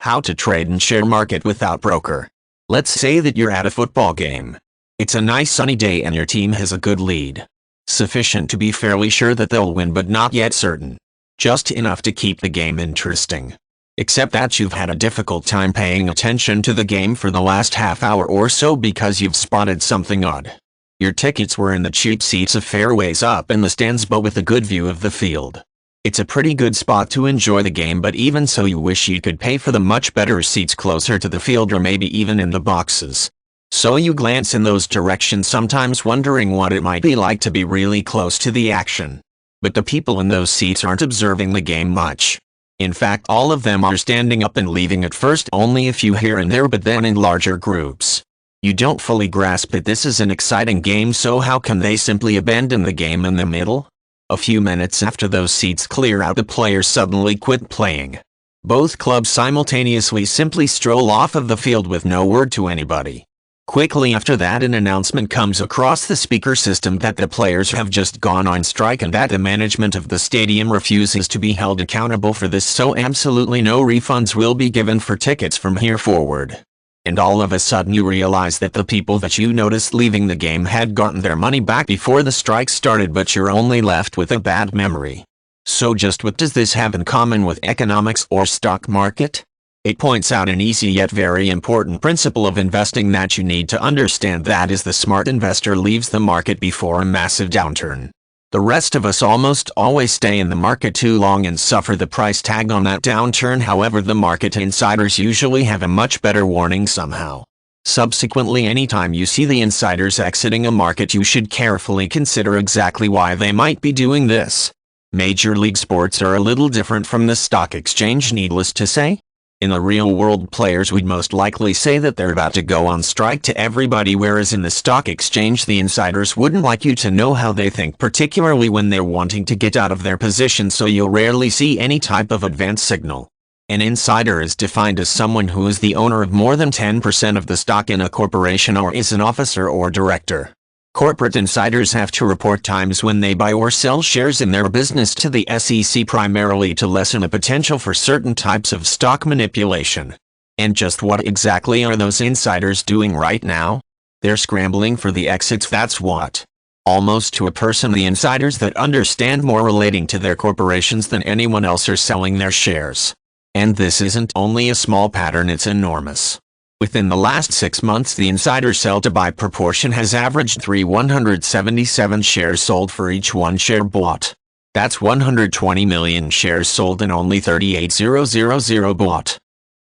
How to trade and share market without broker. Let's say that you're at a football game. It's a nice sunny day and your team has a good lead. Sufficient to be fairly sure that they'll win but not yet certain. Just enough to keep the game interesting. Except that you've had a difficult time paying attention to the game for the last half hour or so because you've spotted something odd. Your tickets were in the cheap seats of fairways up in the stands but with a good view of the field. It's a pretty good spot to enjoy the game, but even so you wish you could pay for the much better seats closer to the field or maybe even in the boxes. So you glance in those directions, sometimes wondering what it might be like to be really close to the action. But the people in those seats aren't observing the game much. In fact, all of them are standing up and leaving at first, only a few here and there, but then in larger groups. You don't fully grasp that this is an exciting game, so how can they simply abandon the game in the middle? A few minutes after those seats clear out, the players suddenly quit playing. Both clubs simultaneously simply stroll off of the field with no word to anybody. Quickly after that, an announcement comes across the speaker system that the players have just gone on strike and that the management of the stadium refuses to be held accountable for this, so absolutely no refunds will be given for tickets from here forward. And all of a sudden you realize that the people that you noticed leaving the game had gotten their money back before the strike started, but you're only left with a bad memory. So just what does this have in common with economics or stock market? It points out an easy yet very important principle of investing that you need to understand, that is, the smart investor leaves the market before a massive downturn. The rest of us almost always stay in the market too long and suffer the price tag on that downturn. However, the market insiders usually have a much better warning somehow. Subsequently, anytime you see the insiders exiting a market, you should carefully consider exactly why they might be doing this. Major league sports are a little different from the stock exchange, needless to say. In the real world, players would most likely say that they're about to go on strike to everybody, whereas in the stock exchange the insiders wouldn't like you to know how they think, particularly when they're wanting to get out of their position, so you'll rarely see any type of advance signal. An insider is defined as someone who is the owner of more than 10% of the stock in a corporation or is an officer or director. Corporate insiders have to report times when they buy or sell shares in their business to the SEC, primarily to lessen the potential for certain types of stock manipulation. And just what exactly are those insiders doing right now? They're scrambling for the exits, that's what. Almost to a person, the insiders that understand more relating to their corporations than anyone else are selling their shares. And this isn't only a small pattern, it's enormous. Within the last 6 months, the insider sell-to-buy proportion has averaged 177 shares sold for each 1 share bought. That's 120 million shares sold and only 38,000 bought.